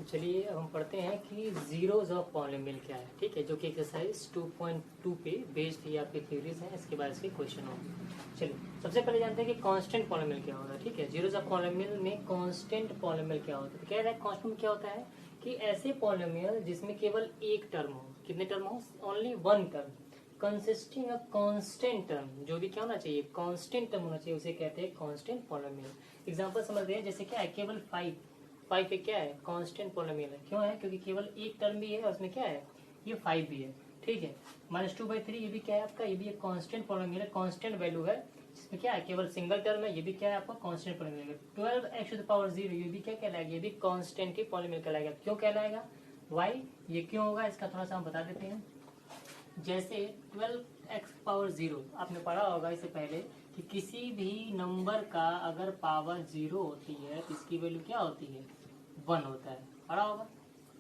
चलिए अब हम पढ़ते हैं कि जीरोज ऑफ पॉलिनोमियल क्या है। ठीक है, जो कि एक्सरसाइज 2.2 पे बेस्ड ये आपकी थ्योरीज हैं, इसके बाद इसके क्वेश्चन होंगे। चलिए सबसे पहले जानते हैं कि कांस्टेंट पॉलिनोमियल क्या होता है। ठीक है, जीरोज ऑफ पॉलिनोमियल में कांस्टेंट पॉलिनोमियल क्या होता है। तो कह रहा है कांस्टेंट क्या होता है कि ऐसे पॉलिनोमियल जिसमें केवल एक टर्म हो। कितने टर्म हो? Only one term consisting of constant term. जो भी क्या होना चाहिए? कांस्टेंट टर्म होना चाहिए, उसे कहते हैं कांस्टेंट पॉलिनोमियल। एग्जांपल समझते हैं, जैसे क्या है, केवल 5 एक क्या है? कांस्टेंट पॉलिनोमियल है। क्यों है? क्योंकि केवल एक टर्म भी है और उसमें क्या है, ये 5 भी है। ठीक है, -2/3 ये भी क्या है आपका? ये भी एक कांस्टेंट पॉलिनोमियल है, कांस्टेंट वैल्यू है। इसमें क्या है? केवल सिंगल टर्म है, ये भी क्या है आपका? कांस्टेंट पॉलिनोमियल है। 12x⁻0 ये भी क्या कहलाएगा? ये भी कांस्टेंट ही पॉलिनोमियल कहलाएगा। क्यों कहलाएगा? वाई? ये क्यों होगा इसका थोड़ा सा हम बता देते हैं। जैसे 12x⁻0 आपने पढ़ा होगा इससे पहले कि किसी भी नंबर का अगर पावर 0 होती है तो इसकी वैल्यू क्या होती है? 1 होता है। पढ़ा होगा?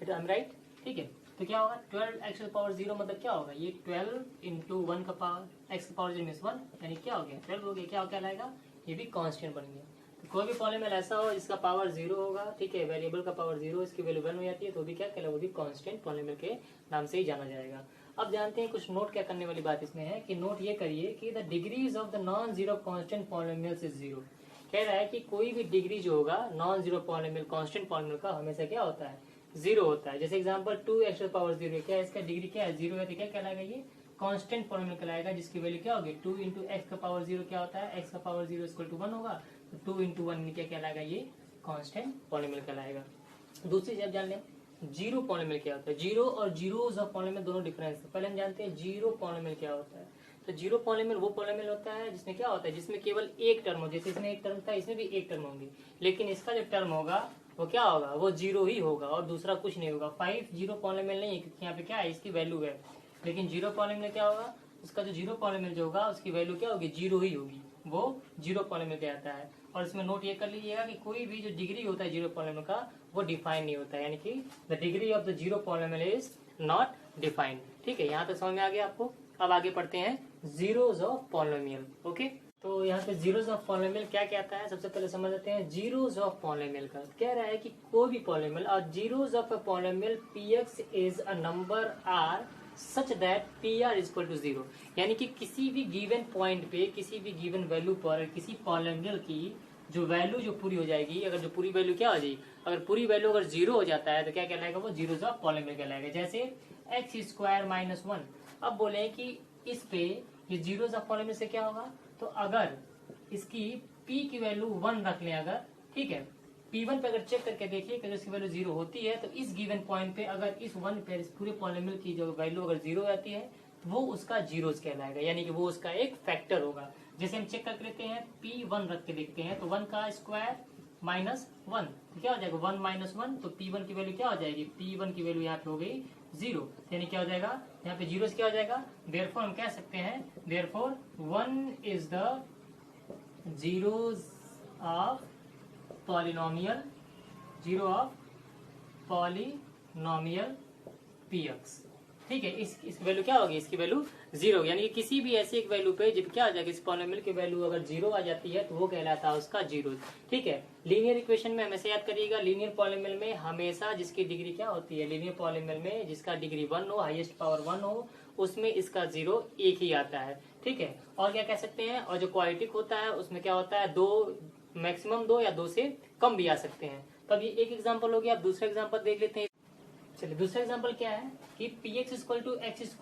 It I am right? ठीक है, तो क्या होगा? 12x⁻0 मतलब क्या होगा? ये 12 इंटू 1 का पावर, x⁻0 मीन्स 1, यानी क्या हो गया? 12 हो गया। क्या कहलाएगा? ये भी कांस्टेंट बन गया। तो कोई भी पॉलिनोमियल ऐसा हो जिसका पावर 0 होगा, ठीक है, वेरिएबल का पावर 0, इसकी वैल्यू 1 हो जाती है, तो भी क्या कहलाएगा? वो भी कांस्टेंट पॉलिनोमियल के नाम से ही जाना जाएगा। अब जानते हैं कुछ नोट क्या करने वाली बात इसमें है कि नोट ये करिए कि the degrees of the non zero constant polynomials is 0। कह रहा है कि कोई भी डिग्री जो होगा non zero polynomial constant polynomial का हमेशा क्या होता है? 0 होता है। जैसे एग्जांपल 2x⁻0 क्या है? इसका डिग्री क्या है? 0 है, तो क्या कहलाएगा? ये कांस्टेंट पॉलिनोमियल कहलाएगा, जिसकी वैल्यू क्या होगी? 2 इंटू x⁻0 क्या होता है? x⁻0 इक्वल टू 1 होगा, तो 2 इंटू 1 क्या कहलाएगा? ये कांस्टेंट पॉलिनोमियल कहलाएगा। दूसरी चीज जान लें, जीरो पॉलिनोमियल क्या होता है। जीरो और जीरोज ऑफ पॉलिनोमियल दोनों डिफरेंस है। पहले हम जानते हैं जीरो पॉलिनोमियल क्या होता है। तो जीरो पॉलिनोमियल वो पॉलिनोमियल होता है जिसमें क्या होता है? जिसमें केवल एक टर्म हो। जैसे इसमें एक टर्म था, इसमें भी एक टर्म होंगी, लेकिन इसका जो टर्म होगा वो क्या होगा? वो 0 ही होगा और दूसरा कुछ नहीं होगा। 5 जीरो पॉलिनोमियल नहीं है, क्योंकि यहाँ पे क्या है? इसकी वैल्यू है। लेकिन जीरो पॉलिनोमियल क्या होगा? उसका जो जीरो पॉलिनोमियल जो होगा उसकी वैल्यू क्या होगी? 0 ही होगी, वो जीरो पॉलिनोमियल कहलाता है। और इसमें नोट ये कर लीजिएगा कि कोई भी जो डिग्री होता है जीरो पॉलिनोमियल का, वो डिफाइन नहीं होता है, यानी कि the degree of the zero polynomial is not defined. ठीक है, यहाँ तक समझ में आ गया आपको। अब आगे पढ़ते हैं जीरोज ऑफ पॉलिनोमियल। ओके, तो यहाँ पे जीरोज ऑफ पॉलिनोमियल क्या कहता है, सबसे पहले समझ लेते हैं। जीरोज ऑफ पॉलिनोमियल का कह रहा है कि कोई भी पॉलिनोमियल और zeros of a polynomial px is a number r such that pr is equal to 0। यानी कि किसी भी गिवन पॉइंट पे, किसी भी गिवन वैल्यू पर किसी पॉलिनोमियल की जो वैल्यू जो पूरी हो जाएगी, अगर जो पूरी वैल्यू क्या हो जाएगी, अगर पूरी वैल्यू अगर 0 हो जाता है तो क्या कहलाएगा? वो जीरोज ऑफ पॉलिनोमियल कहलाएगा। जैसे x² - 1। अब बोले कि इस पे ये जीरोज ऑफ पॉलिनोमियल से क्या होगा? तो अगर इसकी p की वैल्यू 1 रख लें अगर, ठीक है, P1 पे अगर चेक करके देखिए कि इसकी वैल्यू 0 होती है, तो इस गिवन पॉइंट पे अगर इस 1 पे इस पूरे पॉलिनोमियल की जो वैल्यू अगर 0 आती है तो वो उसका जीरोज कहलाएगा, यानी कि वो उसका एक फैक्टर होगा। जैसे हम चेक करके लेते हैं, P1 रख के देखते हैं, तो 1 का स्क्वायर -1, तो क्या हो जाएगा? 1 - 1, तो P1 की वैल्यू क्या हो जाएगी? P1 की वैल्यू यहाँ पे हो गई 0, यानी क्या हो जाएगा? यहाँ पे जीरोज क्या हो जाएगा? देयरफॉर हम कह सकते हैं, therefore 1 is the zeros of polynomial, zero of polynomial px। ठीक है, इस वैल्यू क्या होगी? इसकी वैल्यू 0, यानी कि किसी भी ऐसी एक वैल्यू पे जब क्या आ जाएगी, इस पॉलिनोमियल की वैल्यू अगर 0 आ जाती है तो वो कहलाता है उसका जीरोज। ठीक है, लीनियर इक्वेशन में हमेशा याद करिएगा, लीनियर पॉलिनोमियल में हमेशा जिसकी डिग्री क्या होती है, लीनियर पॉलिनोमियल में जिसका डिग्री 1 हो, हाईएस्ट पावर 1 हो, उसमें इसका 0 एक ही आता है। ठीक है, और क्या कह सकते हैं, और जो क्वाड्रेटिक होता है उसमें क्या होता है? 2, मैक्सिमम 2 या 2 से कम भी आ सकते हैं। तो अब ये एक एग्जांपल हो गया। अब दूसरा एग्जांपल देख लेते हैं। चलिए दूसरा एग्जांपल क्या है कि px equal to x² -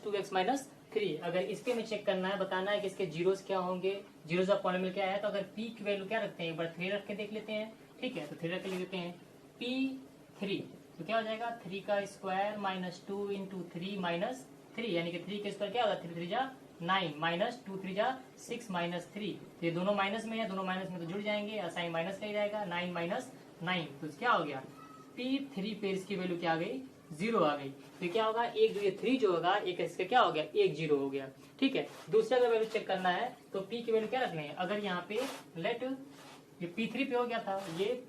2x - 3। अगर इसके में चेक करना है, बताना है कि इसके जीरोस क्या होंगे, जीरोस ऑफ पॉलिनोमियल क्या है, तो अगर p की वैल्यू क्या रखते हैं, एक बार 3 रख के देख लेते हैं। ठीक है, तो 3 रख के लिख देते हैं p3, तो क्या हो जाएगा? 3 का स्क्वायर -2 इंटू 3 -3, यानी कि 3 के स्क्वायर क्या होगा? 3 3 जा 9 -2 3 जा 6 -3, तो ये दोनों माइनस में है, दोनों माइनस में तो जुड़ जाएंगे, साइन माइनस का ही रहेगा। 9 - 9, तो क्या हो गया? P3 पे इसकी वैल्यू क्या आ गई? 0 आ गई। तो क्या होगा? एक जो ये 3 जो होगा, एक इसका क्या हो गया? एक 0 हो गया। ठीक है, दूसरा का वैल्यू चेक करना है तो P की वैल्यू क्या रखनी है? अगर यहाँ पे लेट ये P3 पे हो गया था, ये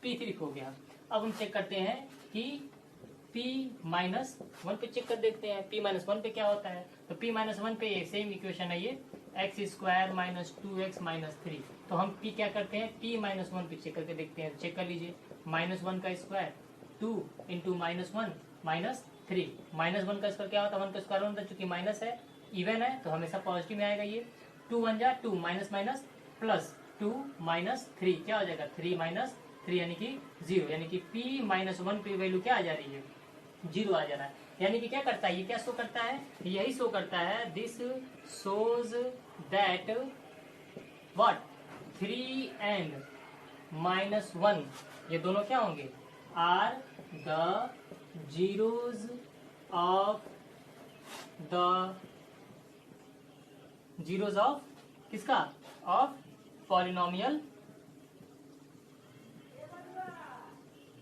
P3 पे हो गया। अब हम चेक करते हैं कि P-1 पे चेक कर देखते हैं, P-1 पे क्या होता है। तो P-1 पे एक सेम इक्वेशन है ये, x² - 2x - 3। तो हम P क्या करते हैं? P-1 पे चेक करके देखते हैं। चेक कर लीजिए, -1 का स्क्वायर 2 इंटू -1 -3। -1 का स्क्वायर क्या होता है? 1 का स्क्वायर 1 होता है, चूंकि माइनस है, इवन है तो हमेशा पॉजिटिव में आएगा ये। 2 1 जा 2, माइनस माइनस प्लस 2 -3 क्या हो जाएगा? 3 -3 यानी कि 0, यानी कि p -1 की वैल्यू क्या आ जा रही है? 0 आ जा रहा है। यानी कि क्या करता है ये? क्या शो करता है? यही शो करता है, this shows that what 3 and -1 ये दोनों क्या होंगे? आर द जीरोज ऑफ किसका? Of polynomial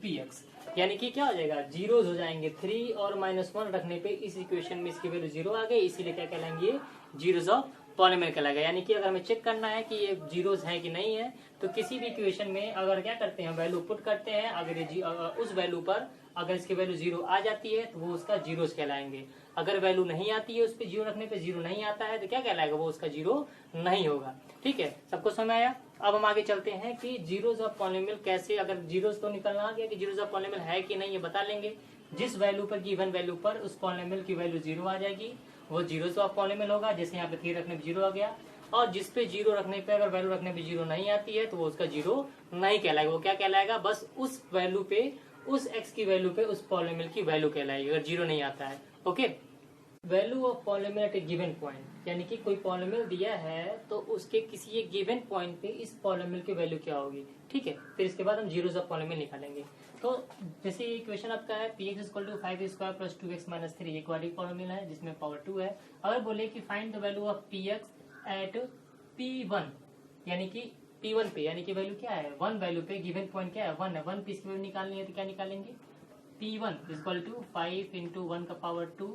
px। यानी कि क्या हो जाएगा? जीरोज हो जाएंगे। 3 और -1 रखने पे इस इक्वेशन में इसकी वैल्यू 0 आ गई, इसीलिए क्या कहलाएंगे? जीरोज ऑफ पॉलिनोमियल कहलाएगा। यानी कि अगर हमें चेक करना है कि ये जीरोज है कि नहीं है, तो किसी भी इक्वेशन में अगर क्या करते हैं, वैल्यू पुट करते हैं, अगर ये उस वैल्यू पर अगर इसकी वैल्यू 0 आ जाती है तो वो उसका जीरोज कहलाएंगे। अगर वैल्यू नहीं आती है, उस पर 0 रखने पे 0 नहीं आता है, तो क्या कहलाएगा? वो उसका 0 नहीं होगा। ठीक है, सबको समझ आया? अब हम आगे चलते हैं कि जीरोज ऑफ पॉलिनोमियल कैसे, अगर जीरोज तो निकलना आ गया कि जीरोज ऑफ पॉलिनोमियल है कि नहीं ये बता लेंगे। जिस वैल्यू पर, गिवन वैल्यू पर उस पॉलिनोमियल की वैल्यू 0 आ जाएगी, वो जीरोज ऑफ पॉलिनोमियल होगा। जैसे यहाँ पे 3 रखने पे 0 आ गया, और जिस पे 0 रखने पे अगर वैल्यू रखने पे 0 नहीं आती है तो वो उसका 0 नहीं कहलाएगा। वो क्या कहलाएगा? बस उस वैल्यू पे, उस x की वैल्यू पे उस पॉलिनोमियल की वैल्यू कहलाएगी, अगर 0 नहीं आता है। Okay, value of polynomial at a given point, यानी कि कोई पॉलिनोमियल दिया है तो उसके किसी एक गिवन पॉइंट पे इस पॉलिनोमियल की वैल्यू क्या होगी। ठीक है, फिर इसके बाद हम जीरोज ऑफ पॉलिनोमियल निकालेंगे। तो जैसे इक्वेशन आपका है px = 5² + 2x - 3, एक क्वाड्रेटिक पॉलिनोमियल है जिसमें पावर 2 है। अगर बोले कि find the value of px at p1, यानी कि p1 पे, यानी कि वैल्यू क्या है? 1 वैल्यू पे, गिवन पॉइंट क्या है? 1 है। 1 पे इसकी वैल्यू निकालनी है तो क्या निकालेंगे? p1 = 5 × 1 का पावर 2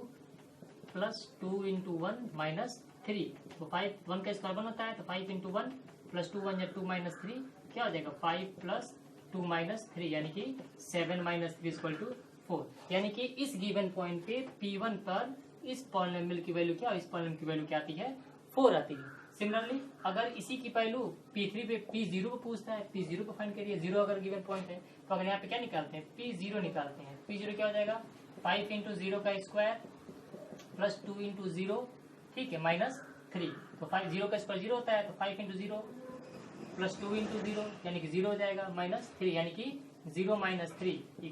प्लस 2 × 1 - 3। तो 5, 1 का स्क्वायर 1 होता है, तो 5 × 1 प्लस 2 1 या 2 - 3 क्या हो जाएगा? 5 + 2 - 3 यानी कि 7 - 3 = 4। यानी कि इस गिवन पॉइंट पे p1 पर इस पॉलिनोमियल की वैल्यू क्या, इस पॉलिनोमियल की वैल्यू क्या आती है? 4 आती है। सिमिलरली अगर इसी की वैल्यू p3 पे, p0 को पूछता है, p0 को फाइंड करिए। 0 अगर गिवन पॉइंट है तो अगर यहाँ पे क्या निकालते हैं? p0 निकालते हैं। p0 क्या हो जाएगा? 5 × 0 का स्क्वायर प्लस 2 × 0, ठीक है, -3। तो 0 का स्क्वायर 0 होता है, तो 5 × 0 प्लस 2 × 0 यानी कि 0 हो जाएगा, -3 यानी कि 0 - 3 =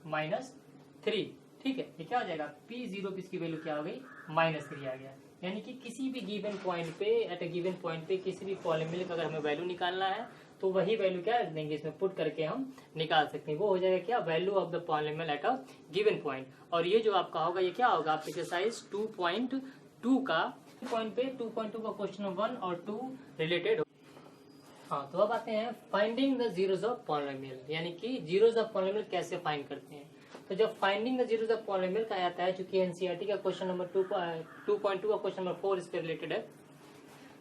-3। ठीक है, ये क्या हो जाएगा? p0 की इसकी वैल्यू क्या हो गई? -3 आ गया। यानी कि किसी भी गिवन पॉइंट पे, एट ए गिवन पॉइंट पे किसी भी पॉलिनोमियल का अगर हमें वैल्यू निकालना है तो वही वैल्यू क्या रख देंगे, इसमें पुट करके हम निकाल सकते हैं। वो हो जाएगा क्या? Value of the polynomial at a given point. और ये जो आपका होगा, ये क्या होगा? आप एक्सरसाइज 2.2 का पॉइंट पे 2.2 का क्वेश्चन 1 और 2 रिलेटेड हो। हाँ, तो अब आते हैं finding the zeros of polynomial, यानी कि जीरोज ऑफ पॉलिनोमियल कैसे फाइंड करते हैं। तो जब finding the zeros of polynomial का आता है, चूंकि एनसीईआरटी का क्वेश्चन नंबर 2.2 का क्वेश्चन नंबर 4 इस पे रिलेटेड है,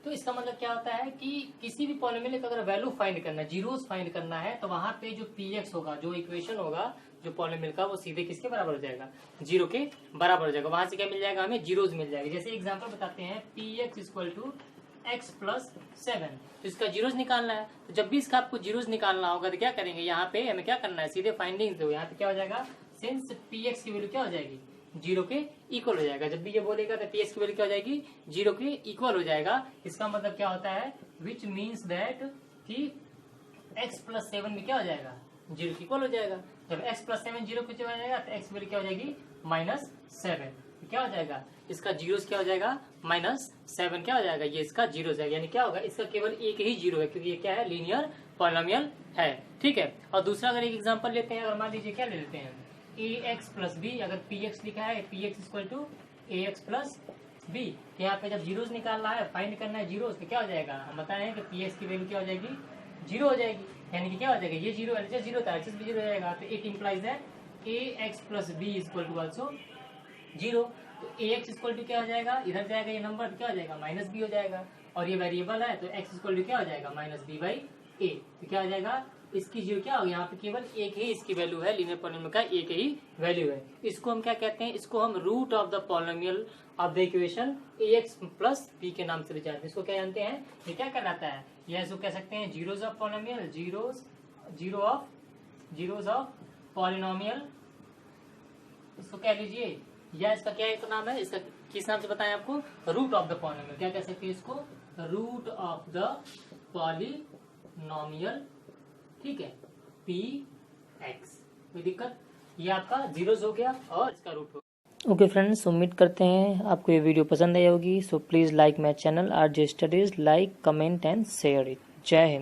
तो इसका मतलब क्या होता है कि किसी भी पॉलिनोमियल का अगर वैल्यू फाइंड करना है, जीरोज फाइंड करना है, तो वहां पे जो px होगा, जो इक्वेशन होगा जो पॉलिनोमियल का, वो सीधे किसके बराबर हो जाएगा? 0 के बराबर हो जाएगा। वहां से क्या मिल जाएगा? हमें जीरोज मिल जाएगा। जैसे एग्जाम्पल बताते हैं, px = x + 7, तो इसका जीरोज निकालना है। तो जब भी इसका आपको जीरोज निकालना होगा तो क्या करेंगे? यहाँ पे हमें क्या करना है? सीधे फाइंडिंग दो। यहाँ पे क्या हो जाएगा? सिंस px की वैल्यू क्या हो जाएगी? 0 के इक्वल हो जाएगा। जब भी ये बोलेगा तो px की वैल्यू क्या हो जाएगी? 0 के इक्वल हो जाएगा। इसका मतलब क्या होता है? विच मीन्स दैट कि x + 7 में क्या हो जाएगा? 0 के इक्वल हो जाएगा। जब x + 7 0 के इक्वल हो जाएगा तो x की वैल्यू क्या हो जाएगी? -7। क्या हो जाएगा? इसका जीरोस क्या हो जाएगा? -7 क्या हो जाएगा? ये इसका जीरो जाएगा। यानी क्या होगा? इसका केवल एक ही जीरो है, क्योंकि ये क्या है? लीनियर पॉलिनोमियल है। ठीक है। और दूसरा अगर एक एग्जांपल लेते हैं, अगर मान लीजिए क्या ले लेते हैं? ax + b, अगर px लिखा है, px = ax + b, यहाँ पे जब जीरोस निकालना है, फाइंड करना है जीरोस, तो क्या हो जाएगा? हम बताए हैं कि px की वैल्यू क्या हो जाएगी? 0 हो जाएगी। यानी कि क्या हो जाएगा? ये 0 है, 0 था, भी 0 हो जाएगा। तो it implies that ax + b = also 0। तो ax = क्या हो जाएगा? इधर जाएगा ये नंबर, तो क्या हो जाएगा? -b हो जाएगा। और ये वेरिएबल है तो x = क्या हो जाएगा? -b/a। तो क्या हो जाएगा? इसकी जीरो क्या होगी? यहाँ पे केवल एक ही इसकी वैल्यू है, लीनियर पॉलिनोमियल का एक ही वैल्यू है। इसको हम क्या कहते हैं? इसको हम root of the polynomial of the equation ax + b के नाम से भी जानते हैं। इसको क्या जानते हैं? ये क्या कहलाता है? ये इसको कह सकते हैं zeros of polynomial, zeros of polynomial, इसको कह लीजिए, या इसका क्या एक नाम है, इसका किस नाम से बताएं आपको, रूट ऑफ द पॉलिनोमियल, क्या कह सकते हैं इसको, रूट ऑफ द पॉलिनोमियल, ठीक है, पी एक्स। कोई दिक्कत, ये आपका जीरोस हो गया और इसका रूट हो गया। ओके फ्रेंड्स, उम्मीद करते हैं आपको ये वीडियो पसंद आई होगी। So please like my channel RJ Studies, like, comment and share it. जय हिंद।